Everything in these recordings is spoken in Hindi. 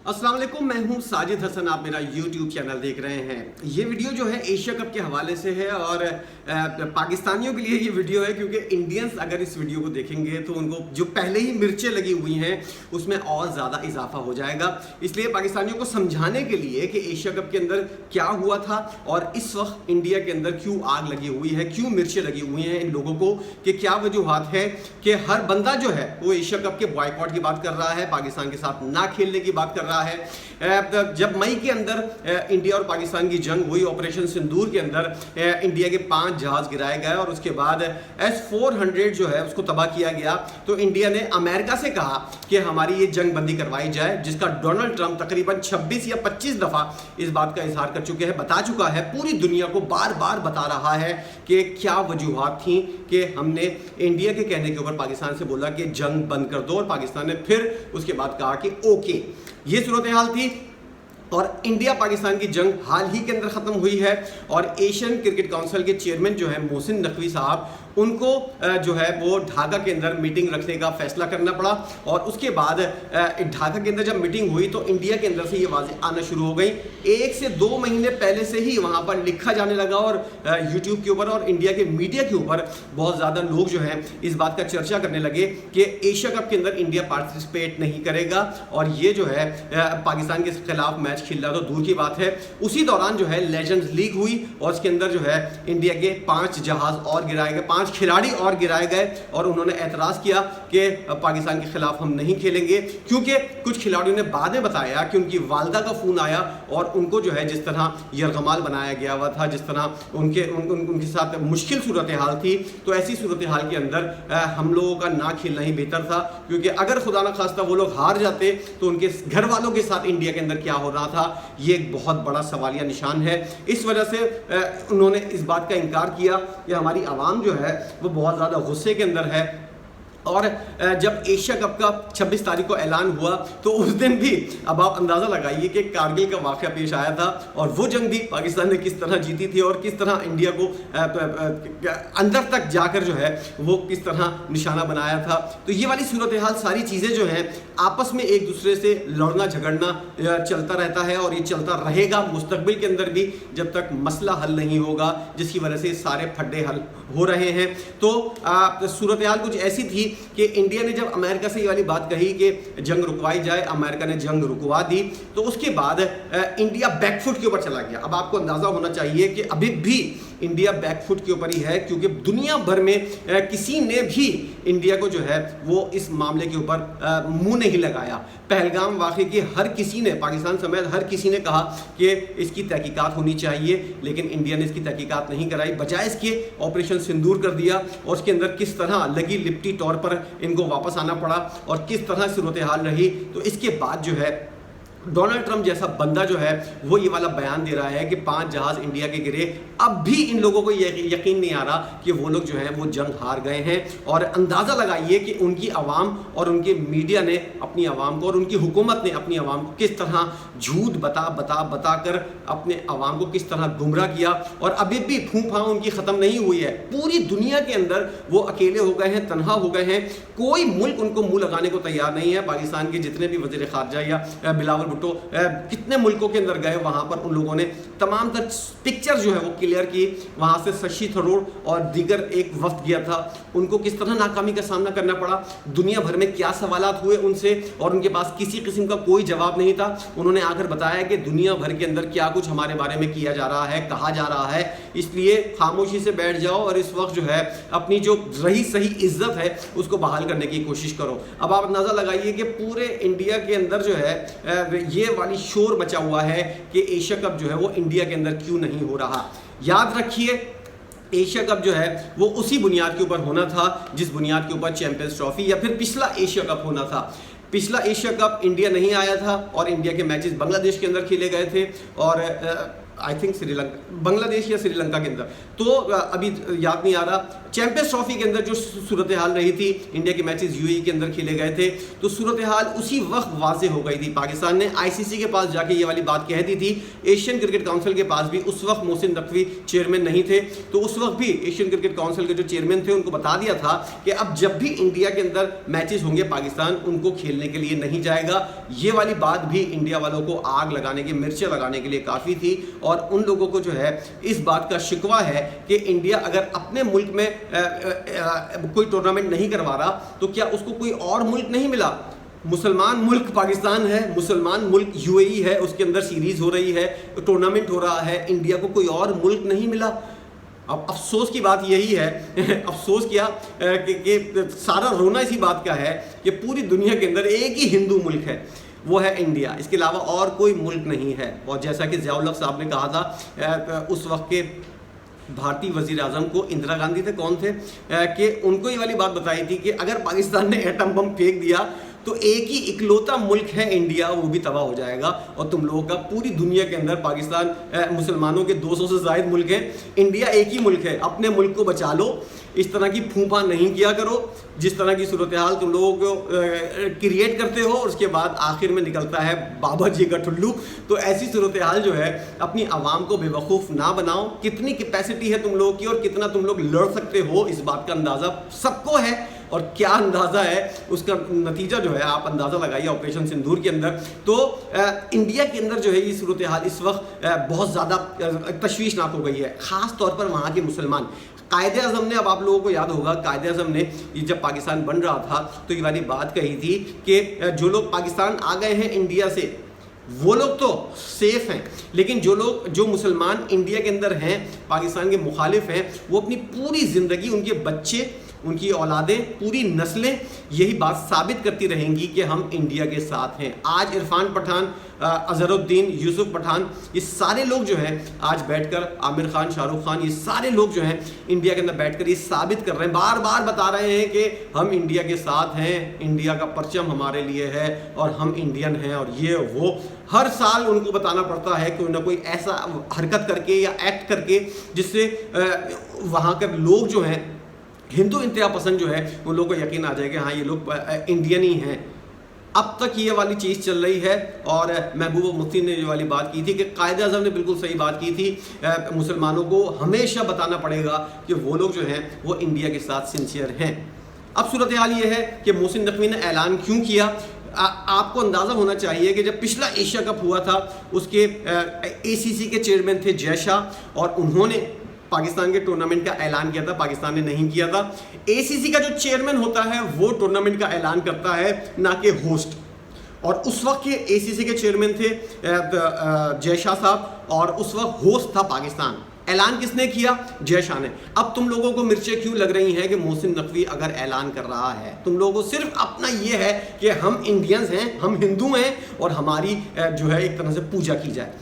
अस्सलाम वालेकुम, मैं हूं साजिद हसन। आप मेरा YouTube चैनल देख रहे हैं। ये वीडियो जो है एशिया कप के हवाले से है और पाकिस्तानियों के लिए ये वीडियो है क्योंकि इंडियंस अगर इस वीडियो को देखेंगे तो उनको जो पहले ही मिर्चें लगी हुई हैं उसमें और ज़्यादा इजाफा हो जाएगा। इसलिए पाकिस्तानियों को समझाने के लिए कि एशिया कप के अंदर क्या हुआ था और इस वक्त इंडिया के अंदर क्यों आग लगी हुई है, क्यों मिर्चें लगी हुई हैं इन लोगों को, कि क्या वजूहात है कि हर बंदा जो है वो एशिया कप के बॉयकॉट की बात कर रहा है, पाकिस्तान के साथ ना खेलने की बात कर रहा है। जब मई के अंदर इंडिया और पाकिस्तान की जंग हुई, ऑपरेशन सिंदूर के अंदर इंडिया के 5 जहाज गिराए गए और उसके बाद S-400 जो है उसको तबाह किया गया, तो इंडिया ने अमेरिका से कहा कि हमारी ये जंग बंदी करवाई जाए, जिसका डोनाल्ड ट्रंप तकरीबन 26 या 25 दफा इस बात का इजहार कर चुके हैं, बता चुका है, पूरी दुनिया को बार बार बता रहा है कि क्या वजूहात थी कि हमने इंडिया के कहने के ऊपर पाकिस्तान से बोला कि जंग बंद कर दो और पाकिस्तान ने फिर उसके बाद कहा कि ओके। ये सूरत हाल थी और इंडिया पाकिस्तान की जंग हाल ही के अंदर ख़त्म हुई है और एशियन क्रिकेट काउंसिल के चेयरमैन जो है मोहसिन नकवी साहब, उनको जो है वो ढाका के अंदर मीटिंग रखने का फैसला करना पड़ा और उसके बाद ढाका के अंदर जब मीटिंग हुई तो इंडिया के अंदर से ये आवाज़ें आना शुरू हो गई। 1 से 2 महीने पहले से ही वहाँ पर लिखा जाने लगा और यूट्यूब के ऊपर और इंडिया के मीडिया के ऊपर बहुत ज़्यादा लोग जो हैं इस बात का चर्चा करने लगे कि एशिया कप के अंदर इंडिया पार्टिसिपेट नहीं करेगा और ये जो है पाकिस्तान के खिलाफ मैच खेल रहा तो दूर की बात है। उसी दौरान जो है लेजेंड्स लीग हुई और उसके अंदर जो है इंडिया के 5 जहाज और गिराए गए, 5 खिलाड़ी और गिराए गए और उन्होंने एतराज़ किया कि पाकिस्तान के खिलाफ हम नहीं खेलेंगे, क्योंकि कुछ खिलाड़ियों ने बाद में बताया कि उनकी वालदा का फ़ोन आया और उनको जो है जिस तरह यरगमाल बनाया गया हुआ था, जिस तरह उनके साथ मुश्किल सूरत हाल थी, तो ऐसी सूरत हाल के अंदर हम लोगों का ना खेलना ही बेहतर था, क्योंकि अगर खुदा न खास्ता वो लोग हार जाते तो उनके घर वालों के साथ इंडिया के अंदर क्या हो रहा था, ये एक बहुत बड़ा सवालिया निशान है। इस वजह से उन्होंने इस बात का इनकार किया कि हमारी आवाम जो है वो बहुत ज़्यादा गुस्से के अंदर है। और जब एशिया कप का 26 तारीख को ऐलान हुआ तो उस दिन भी अब आप अंदाज़ा लगाइए कि कारगिल का वाक़या पेश आया था और वो जंग भी पाकिस्तान ने किस तरह जीती थी और किस तरह इंडिया को अंदर तक जाकर जो है वो किस तरह निशाना बनाया था। तो ये वाली सूरत हाल, सारी चीज़ें जो हैं आपस में एक दूसरे से लड़ना झगड़ना चलता रहता है और ये चलता रहेगा मुस्तकबिल के अंदर भी, जब तक मसला हल नहीं होगा, जिसकी वजह से सारे फड्डे हल हो रहे हैं। तो सूरत हाल कुछ ऐसी थी कि इंडिया ने जब अमेरिका से ये वाली बात कही कि जंग रुकवाई जाए, अमेरिका ने जंग रुकवा दी, तो उसके बाद इंडिया बैकफुट के ऊपर चला गया। अब आपको अंदाज़ा होना चाहिए कि अभी भी इंडिया बैकफुट के ऊपर ही है, क्योंकि दुनिया भर में किसी ने भी इंडिया को जो है वो इस मामले के ऊपर मुंह नहीं लगाया। पहलगाम वाक़े की हर किसी ने, पाकिस्तान समेत हर किसी ने कहा कि इसकी तहकीकात होनी चाहिए, लेकिन इंडिया ने इसकी तहकीकात नहीं कराई, बजाय इसके ऑपरेशन सिंदूर कर दिया और उसके अंदर किस तरह लगी लिपटी तौर पर इनको वापस आना पड़ा और किस तरह सूरत हाल रही। तो इसके बाद जो है डोनाल्ड ट्रंप जैसा बंदा जो है वो ये वाला बयान दे रहा है कि 5 जहाज इंडिया के गिरे। अब भी इन लोगों को यकीन नहीं आ रहा कि वो लोग जो हैं वो जंग हार गए हैं और अंदाज़ा लगाइए कि उनकी आवाम और उनके मीडिया ने अपनी आवाम को और उनकी हुकूमत ने अपनी आवाम को किस तरह झूठ बता कर अपने आवाम को किस तरह गुमराह किया। और अभी भी फूंफा उनकी ख़त्म नहीं हुई है। पूरी दुनिया के अंदर वो अकेले हो गए हैं, तनहा हो गए हैं, कोई मुल्क उनको मुँह लगाने को तैयार नहीं है। पाकिस्तान के जितने भी वज़ीर ख़ारजा या बिलावल भुट्टो कितने मुल्कों के अंदर गए, वहाँ पर उन लोगों ने तमाम तर पिक्चर जो है वो क्लियर की। वहाँ से शशि थरूर और दीगर एक वफ्द गया था, उनको किस तरह नाकामी का सामना करना पड़ा, दुनिया भर में क्या सवालात हुए उनसे और उनके पास किसी किस्म का कोई जवाब नहीं था। उन्होंने आकर बताया कि दुनिया भर के अंदर क्या कुछ हमारे बारे में किया जा रहा है, कहा जा रहा है, इसलिए खामोशी से बैठ जाओ और इस वक्त जो है अपनी जो रही सही इज्जत है उसको बहाल करने की कोशिश करो। अब आप अंदाज़ा लगाइए कि पूरे इंडिया के अंदर जो है ये वाली शोर मचा हुआ है कि एशिया कप जो है वो इंडिया के अंदर क्यों नहीं हो रहा। याद रखिए, एशिया कप जो है वो उसी बुनियाद के ऊपर होना था जिस बुनियाद के ऊपर चैंपियंस ट्रॉफी या फिर पिछला एशिया कप होना था। पिछला एशिया कप इंडिया नहीं आया था और इंडिया के मैचेस बांग्लादेश के अंदर खेले गए थे और आई थिंक श्रीलंका, बांग्लादेश या श्रीलंका के अंदर, तो अभी याद नहीं आ रहा। चैंपियंस ट्रॉफी के अंदर जो सूरत हाल रही थी, इंडिया के मैचेस यूएई के अंदर खेले गए थे, तो सूरत हाल उसी वक्त वाजे हो गई थी। पाकिस्तान ने आईसीसी के पास जाके ये वाली बात कह दी थी, एशियन क्रिकेट काउंसिल के पास भी उस वक्त मोहसिन नकवी चेयरमैन नहीं थे, तो उस वक्त भी एशियन क्रिकेट काउंसिल के जो चेयरमैन थे उनको बता दिया था कि अब जब भी इंडिया के अंदर मैचेस होंगे पाकिस्तान उनको खेलने के लिए नहीं जाएगा। ये वाली बात भी इंडिया वालों को आग लगाने की, मिर्चें लगाने के लिए काफ़ी थी, और उन लोगों को जो है इस बात का शिकवा है कि इंडिया अगर अपने मुल्क में कोई टूर्नामेंट नहीं करवा रहा तो क्या उसको कोई और मुल्क नहीं मिला? मुसलमान मुल्क पाकिस्तान है, मुसलमान मुल्क यूएई है, उसके अंदर सीरीज हो रही है, टूर्नामेंट हो रहा है, इंडिया को कोई और मुल्क नहीं मिला। अब अफसोस की बात यही है अफसोस क्या कि सारा रोना इसी बात का है कि पूरी दुनिया के अंदर एक ही हिंदू मुल्क है, वो है इंडिया, इसके अलावा और कोई मुल्क नहीं है। और जैसा कि ज़ियाउल हक साहब ने कहा था, उस वक्त के भारतीय वजीर आजम को इंदिरा गांधी थे, कौन थे, कि उनको ये वाली बात बताई थी कि अगर पाकिस्तान ने एटम बम फेंक दिया तो एक ही इकलौता मुल्क है इंडिया, वो भी तबाह हो जाएगा, और तुम लोगों का पूरी दुनिया के अंदर पाकिस्तान मुसलमानों के 200 से ज़ायद मुल्क हैं, इंडिया एक ही मुल्क है, अपने मुल्क को बचा लो। इस तरह की फूफा नहीं किया करो, जिस तरह की सूरत हाल तुम लोगों को क्रिएट करते हो और उसके बाद आखिर में निकलता है बाबा जी का ठुल्लू। तो ऐसी सूरत हाल जो है अपनी आवाम को बेवकूफ़ ना बनाओ। कितनी कैपेसिटी है तुम लोगों की और कितना तुम लोग लड़ सकते हो, इस बात का अंदाज़ा सबको है, और क्या अंदाज़ा है उसका नतीजा जो है आप अंदाज़ा लगाइए ऑपरेशन सिंदूर के अंदर। तो इंडिया के अंदर जो है ये सूरत हाल इस वक्त बहुत ज़्यादा तशवीशनाक हो गई है, ख़ास तौर पर वहाँ के मुसलमान। कायदे आज़म ने, अब आप लोगों को याद होगा, कायदे आज़म ने जब पाकिस्तान बन रहा था तो ये वाली बात कही थी कि जो लोग पाकिस्तान आ गए हैं इंडिया से वो लोग तो सेफ हैं, लेकिन जो मुसलमान इंडिया के अंदर हैं, पाकिस्तान के मुखालिफ हैं, वो अपनी पूरी ज़िंदगी, उनके बच्चे, उनकी औलादें, पूरी नस्लें यही बात साबित करती रहेंगी कि हम इंडिया के साथ हैं। आज इरफान पठान, अजहरुद्दीन, यूसुफ पठान, ये सारे लोग जो हैं आज बैठकर, आमिर खान, शाहरुख खान, ये सारे लोग जो हैं इंडिया के अंदर बैठकर ये साबित कर रहे हैं, बार बार बता रहे हैं कि हम इंडिया के साथ हैं, इंडिया का परचम हमारे लिए है और हम इंडियन हैं, और ये वो हर साल उनको बताना पड़ता है कोई ना कोई ऐसा हरकत करके या एक्ट करके जिससे वहाँ के लोग जो हैं, हिंदू इंतहा पसंद जो है, उन लोगों को यकीन आ जाए कि हाँ ये लोग इंडियन ही हैं। अब तक ये वाली चीज़ चल रही है, और महबूबा मुफ्ती ने ये वाली बात की थी कि कायदे आज़म ने बिल्कुल सही बात की थी, मुसलमानों को हमेशा बताना पड़ेगा कि वो लोग जो हैं वो इंडिया के साथ सिंसियर हैं। अब सूरत हाल ये है कि मोहसिन नकवी ने ऐलान क्यों किया। आपको अंदाज़ा होना चाहिए कि जब पिछला एशिया कप हुआ था उसके एसीसी के चेयरमैन थे जय शाह, और उन्होंने पाकिस्तान के टूर्नामेंट का ऐलान किया था, पाकिस्तान ने नहीं किया था। एसीसी का जो चेयरमैन होता है वो टूर्नामेंट का ऐलान करता है, ना कि होस्ट, और उस वक्त के एसीसी के चेयरमैन थे जय शाह साहब, और उस वक्त होस्ट था पाकिस्तान। ऐलान किसने किया? जय शाह ने। अब तुम लोगों को मिर्चें क्यों लग रही हैं कि मोहसिन नकवी अगर ऐलान कर रहा है, तुम लोगों को सिर्फ अपना ये है कि हम इंडियंस हैं, हम हिंदू हैं, और हमारी जो है एक तरह से पूजा की जाए।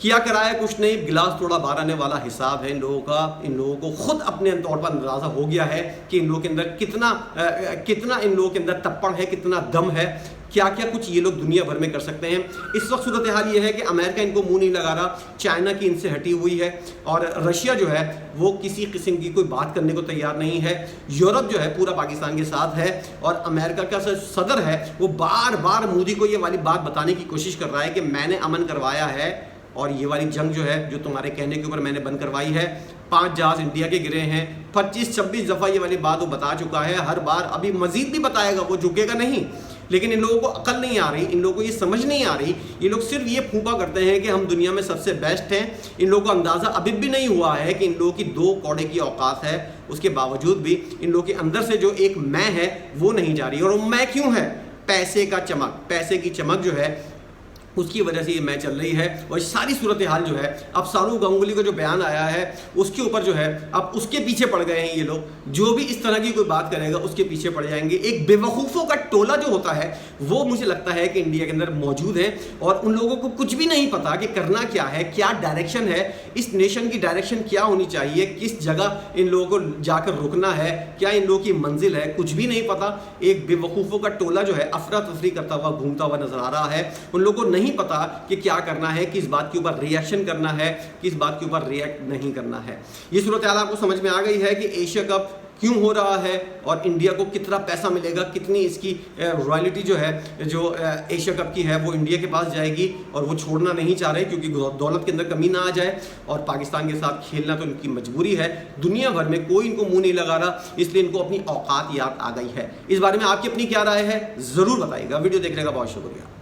किया कराया कुछ नहीं, गिलास थोड़ा बार आने वाला हिसाब है इन लोगों का। इन लोगों को खुद अपने तौर पर अंदाज़ा हो गया है कि इन लोगों के अंदर कितना इन लोगों के अंदर तप्पड़ है, कितना दम है, क्या क्या कुछ ये लोग दुनिया भर में कर सकते हैं। इस वक्त सूरत हाल ये है कि अमेरिका इनको मुंह नहीं लगा रहा, चाइना की इनसे हटी हुई है, और रशिया जो है वो किसी किस्म की कोई बात करने को तैयार नहीं है। यूरोप जो है पूरा पाकिस्तान के साथ है, और अमेरिका का सदर है वो बार बार मोदी को ये वाली बात बताने की कोशिश कर रहा है कि मैंने अमन करवाया है, और ये वाली जंग जो है जो तुम्हारे कहने के ऊपर मैंने बंद करवाई है। 5 जहाज इंडिया के गिरे हैं, 25-26 दफ़ा ये वाली बात वो बता चुका है, हर बार अभी मजीद भी बताएगा, वो झुकेगा नहीं। लेकिन इन लोगों को अकल नहीं आ रही, इन लोगों को ये समझ नहीं आ रही, ये लोग सिर्फ ये फूंका करते हैं कि हम दुनिया में सबसे बेस्ट हैं। इन लोगों को अंदाज़ा अभी भी नहीं हुआ है कि इन लोगों की 2 कौड़े की औकात है, उसके बावजूद भी इन लोगों के अंदर से जो एक मैं है वो नहीं जा रही। और वो मैं क्यों है? पैसे का चमक, पैसे की चमक जो है उसकी वजह से ये मैच चल रही है। और सारी सूरत हाल जो है, अब सौरव गांगुली का जो बयान आया है उसके ऊपर जो है अब उसके पीछे पड़ गए हैं ये लोग, जो भी इस तरह की कोई बात करेगा उसके पीछे पड़ जाएंगे। एक बेवकूफ़ों का टोला जो होता है वो मुझे लगता है कि इंडिया के अंदर मौजूद है, और उन लोगों को कुछ भी नहीं पता कि करना क्या है, क्या डायरेक्शन है, इस नेशन की डायरेक्शन क्या होनी चाहिए, किस जगह इन लोगों को जाकर रुकना है, क्या इन लोगों की मंजिल है, कुछ भी नहीं पता। एक बेवकूफ़ों का टोला जो है अफरा तफरी करता हुआ घूमता हुआ नजर आ रहा है। उन लोगों को नहीं पता कि क्या करना है, किस बात के ऊपर रिएक्शन करना है, किस बात के ऊपर रिएक्ट नहीं करना है। ये सूरत हाल आपको समझ में आ गई है कि एशिया कप क्यों हो रहा है और इंडिया को कितना पैसा मिलेगा, कितनी इसकी रॉयल्टी जो है, जो एशिया कप की है वो इंडिया के पास जाएगी और वो छोड़ना नहीं चाह रहे क्योंकि दौलत के अंदर कमी ना आ जाए। और पाकिस्तान के साथ खेलना तो इनकी मजबूरी है, दुनिया भर में कोई इनको मुंह नहीं लगा रहा, इसलिए इनको अपनी औकात याद आ गई है। इस बारे में आपकी अपनी क्या राय है ज़रूर बताइएगा। वीडियो देखने का बहुत शुक्रिया।